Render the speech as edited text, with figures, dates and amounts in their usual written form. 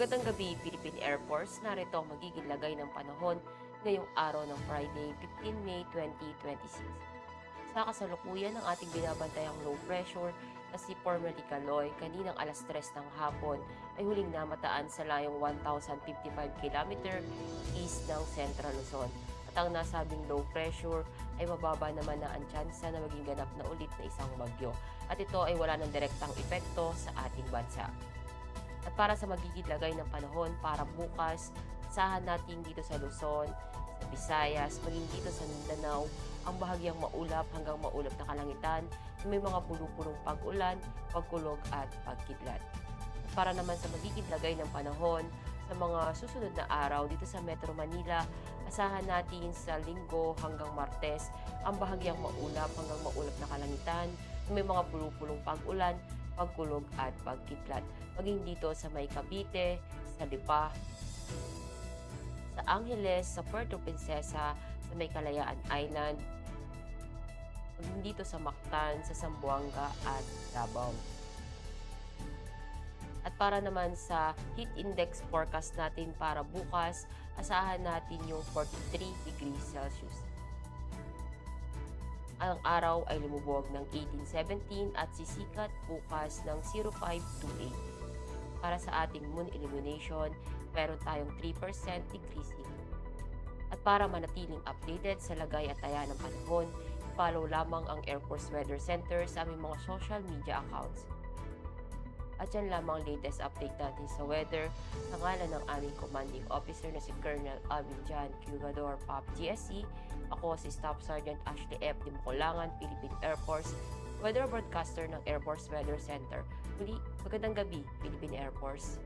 Magandang gabi, Philippine Air Force. Narito ang magiging lagay ng panahon ngayong araw ng Friday, 15 May 2026. Sa kasalukuyan ng ating binabantayang low pressure na si Formally Caloy, kaninang alas 3 ng hapon ay huling namataan sa layong 1,055 km east ng Central Luzon. At ang nasabing low pressure ay mababa naman na ang tsansa na maging ganap na ulit na isang bagyo. At ito ay wala ng direktang epekto sa ating bansa. At para sa magiging lagay ng panahon para bukas, asahan natin dito sa Luzon, sa Visayas, maging dito sa Mindanao, ang bahagyang maulap hanggang maulap na kalangitan, may mga pulupulong pag-ulan, pagkulog at pagkidlat. At para naman sa magiging lagay ng panahon sa mga susunod na araw dito sa Metro Manila, asahan natin sa Linggo hanggang Martes, ang bahagyang maulap hanggang maulap na kalangitan, may mga pulupulong pag-ulan, pagkulog at pagkidlat. Maging dito sa May Cavite, sa Lipa, sa Angeles, sa Puerto Princesa, sa May Kalayaan Island, maging dito sa Mactan, sa Zamboanga at Davao. At para naman sa heat index forecast natin para bukas, asahan natin yung 43 degrees Celsius. Ang araw ay lumubog ng 18:17 at sisikat bukas ng 0528. Para sa ating moon illumination, meron tayong 3% decreasing. At para manatiling updated sa lagay at taya ng panahon, follow lamang ang Air Force Weather Center sa aming mga social media accounts. At yan lamang ang latest update natin sa weather sa ngalan ng aming commanding officer na si Colonel Alvin John Cugador, POP GSC. Ako si Staff Sergeant Ashley F. Dimukulangan, Philippine Air Force, weather broadcaster ng Air Force Weather Center. Muli, magandang gabi, Philippine Air Force.